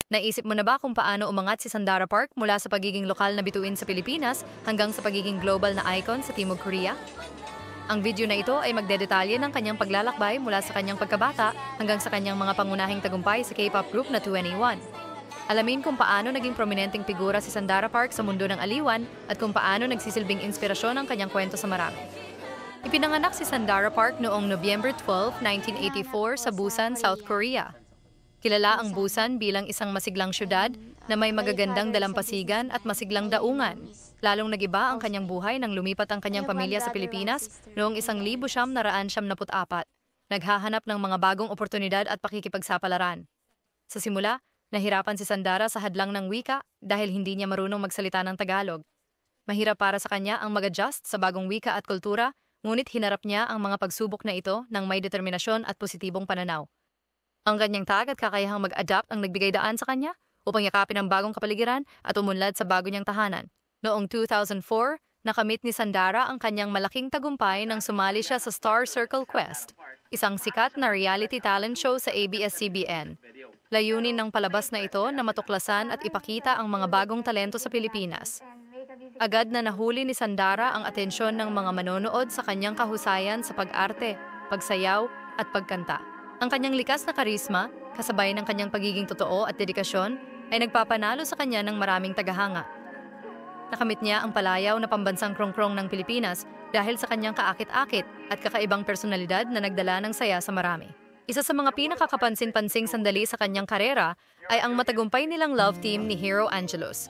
Naisip mo na ba kung paano umangat si Sandara Park mula sa pagiging lokal na bituin sa Pilipinas hanggang sa pagiging global na icon sa Timog Korea? Ang video na ito ay magdedetalye ng kanyang paglalakbay mula sa kanyang pagkabata hanggang sa kanyang mga pangunahing tagumpay sa K-pop group na 2NE1. Alamin kung paano naging prominenteng figura si Sandara Park sa mundo ng aliwan at kung paano nagsisilbing inspirasyon ang kanyang kwento sa marami. Ipinanganak si Sandara Park noong November 12, 1984 sa Busan, South Korea. Kilala ang Busan bilang isang masiglang syudad na may magagandang dalampasigan at masiglang daungan. Lalong nagiba ang kanyang buhay nang lumipat ang kanyang pamilya sa Pilipinas noong 1974. Naghahanap ng mga bagong oportunidad at pakikipagsapalaran. Sa simula, nahirapan si Sandara sa hadlang ng wika dahil hindi niya marunong magsalita ng Tagalog. Mahirap para sa kanya ang mag-adjust sa bagong wika at kultura, ngunit hinarap niya ang mga pagsubok na ito ng may determinasyon at positibong pananaw. Ang kanyang tag at kakayahang mag-adapt ang nagbigay daan sa kanya upang yakapin ang bagong kapaligiran at umunlad sa bago niyang tahanan. Noong 2004, nakamit ni Sandara ang kanyang malaking tagumpay nang sumali siya sa Star Circle Quest, isang sikat na reality talent show sa ABS-CBN. Layunin ng palabas na ito na matuklasan at ipakita ang mga bagong talento sa Pilipinas. Agad na nahuli ni Sandara ang atensyon ng mga manonood sa kanyang kahusayan sa pag-arte, pagsayaw at pagkanta. Ang kanyang likas na karisma, kasabay ng kanyang pagiging totoo at dedikasyon, ay nagpapanalo sa kanya ng maraming tagahanga. Nakamit niya ang palayaw na pambansang krongkrong ng Pilipinas dahil sa kanyang kaakit-akit at kakaibang personalidad na nagdala ng saya sa marami. Isa sa mga pinakakapansin-pansing sandali sa kanyang karera ay ang matagumpay nilang love team ni Hero Angelos.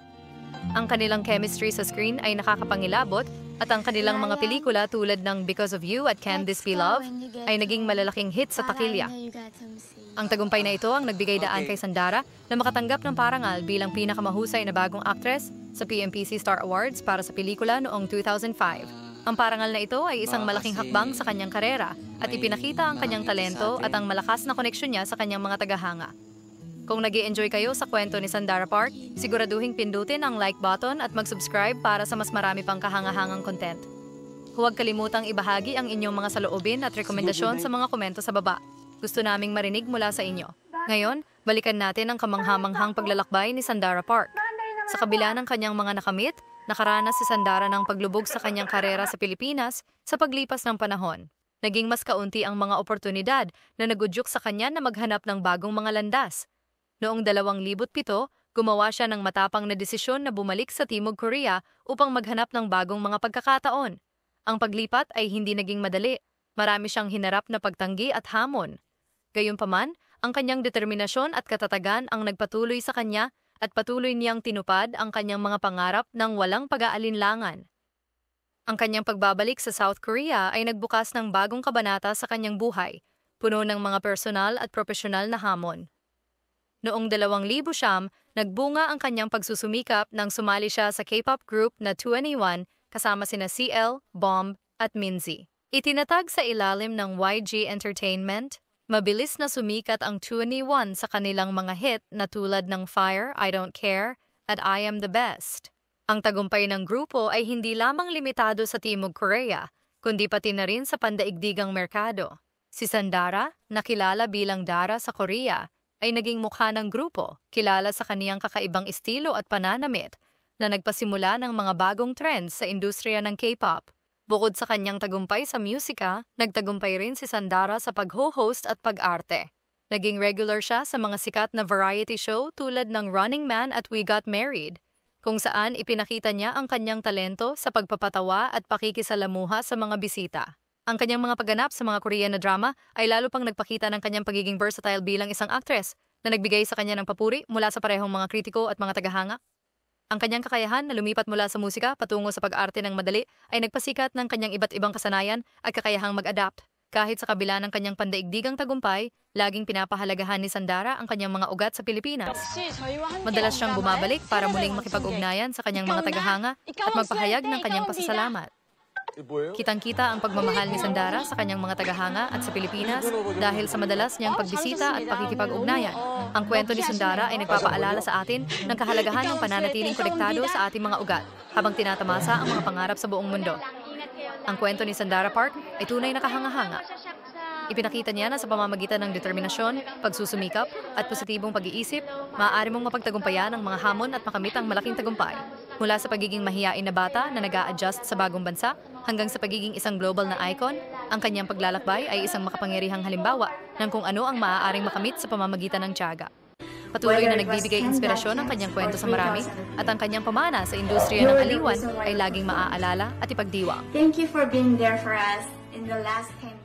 Ang kanilang chemistry sa screen ay nakakapangilabot at ang kanilang mga pelikula tulad ng Because of You at Can This Be Love ay naging malalaking hit sa takilya. Ang tagumpay na ito ang nagbigay daan kay Sandara na makatanggap ng parangal bilang pinakamahusay na bagong actress sa PMPC Star Awards para sa pelikula noong 2005. Ang parangal na ito ay isang malaking hakbang sa kanyang karera at ipinakita ang kanyang talento at ang malakas na koneksyon niya sa kanyang mga tagahanga. Kung nag-i-enjoy kayo sa kwento ni Sandara Park, siguraduhin pindutin ang like button at mag-subscribe para sa mas marami pang kahangahangang content. Huwag kalimutang ibahagi ang inyong mga saloobin at rekomendasyon sa mga komento sa baba. Gusto naming marinig mula sa inyo. Ngayon, balikan natin ang kamanghamanghang paglalakbay ni Sandara Park. Sa kabila ng kanyang mga nakamit, nakaranas si Sandara ng paglubog sa kanyang karera sa Pilipinas sa paglipas ng panahon. Naging mas kaunti ang mga oportunidad na nagudyok sa kanya na maghanap ng bagong mga landas. Noong 2007, gumawa siya ng matapang na desisyon na bumalik sa Timog Korea upang maghanap ng bagong mga pagkakataon. Ang paglipat ay hindi naging madali. Marami siyang hinarap na pagtanggi at hamon. Gayunpaman, ang kanyang determinasyon at katatagan ang nagpatuloy sa kanya at patuloy niyang tinupad ang kanyang mga pangarap ng walang pag-aalinlangan. Ang kanyang pagbabalik sa South Korea ay nagbukas ng bagong kabanata sa kanyang buhay, puno ng mga personal at profesional na hamon. Noong 2009, nagbunga ang kanyang pagsusumikap nang sumali siya sa K-pop group na 2NE1 kasama sina CL, Bomb at Minzy. Itinatag sa ilalim ng YG Entertainment, mabilis na sumikat ang 2NE1 sa kanilang mga hit na tulad ng Fire, I Don't Care at I Am the Best. Ang tagumpay ng grupo ay hindi lamang limitado sa Timog Korea, kundi pati na rin sa pandaigdigang merkado. Si Sandara, nakilala bilang Dara sa Korea, ay naging mukha ng grupo, kilala sa kaniyang kakaibang estilo at pananamit na nagpasimula ng mga bagong trends sa industriya ng K-pop. Bukod sa kanyang tagumpay sa musika, nagtagumpay rin si Sandara sa pag-ho-host at pag-arte. Naging regular siya sa mga sikat na variety show tulad ng Running Man at We Got Married, kung saan ipinakita niya ang kanyang talento sa pagpapatawa at pakikisalamuha sa mga bisita. Ang kanyang mga pagganap sa mga Korean na drama ay lalo pang nagpakita ng kanyang pagiging versatile bilang isang actress na nagbigay sa kanya ng papuri mula sa parehong mga kritiko at mga tagahanga. Ang kanyang kakayahan na lumipat mula sa musika patungo sa pag-arte ng madali ay nagpasikat ng kanyang iba't ibang kasanayan at kakayahang mag-adapt. Kahit sa kabila ng kanyang pandaigdigang tagumpay, laging pinapahalagahan ni Sandara ang kanyang mga ugat sa Pilipinas. Madalas siyang bumabalik para muling makipag-ugnayan sa kanyang mga tagahanga at magpahayag ng kanyang pasasalamat. Kitang-kita ang pagmamahal ni Sandara sa kanyang mga tagahanga at sa Pilipinas dahil sa madalas niyang pagbisita at pakikipag-ugnayan. Ang kwento ni Sandara ay nagpapaalala sa atin ng kahalagahan ng pananatiling konektado sa ating mga ugat habang tinatamasa ang mga pangarap sa buong mundo. Ang kwento ni Sandara Park ay tunay na kahanga-hanga. Ipinakita niya na sa pamamagitan ng determinasyon, pagsusumikap, at positibong pag-iisip, maaari mong mapagtagumpayan ang mga hamon at makamit ang malaking tagumpay. Mula sa pagiging mahiyain na bata na nag-a-adjust sa bagong bansa, hanggang sa pagiging isang global na icon, ang kanyang paglalakbay ay isang makapangyarihang halimbawa ng kung ano ang maaaring makamit sa pamamagitan ng tiyaga. Patuloy na nagbibigay inspirasyon ang kanyang kwento sa marami at ang kanyang pamana sa industriya ng aliwan ay laging maaalala at ipagdiwang. Thank you for being there for us in the last 10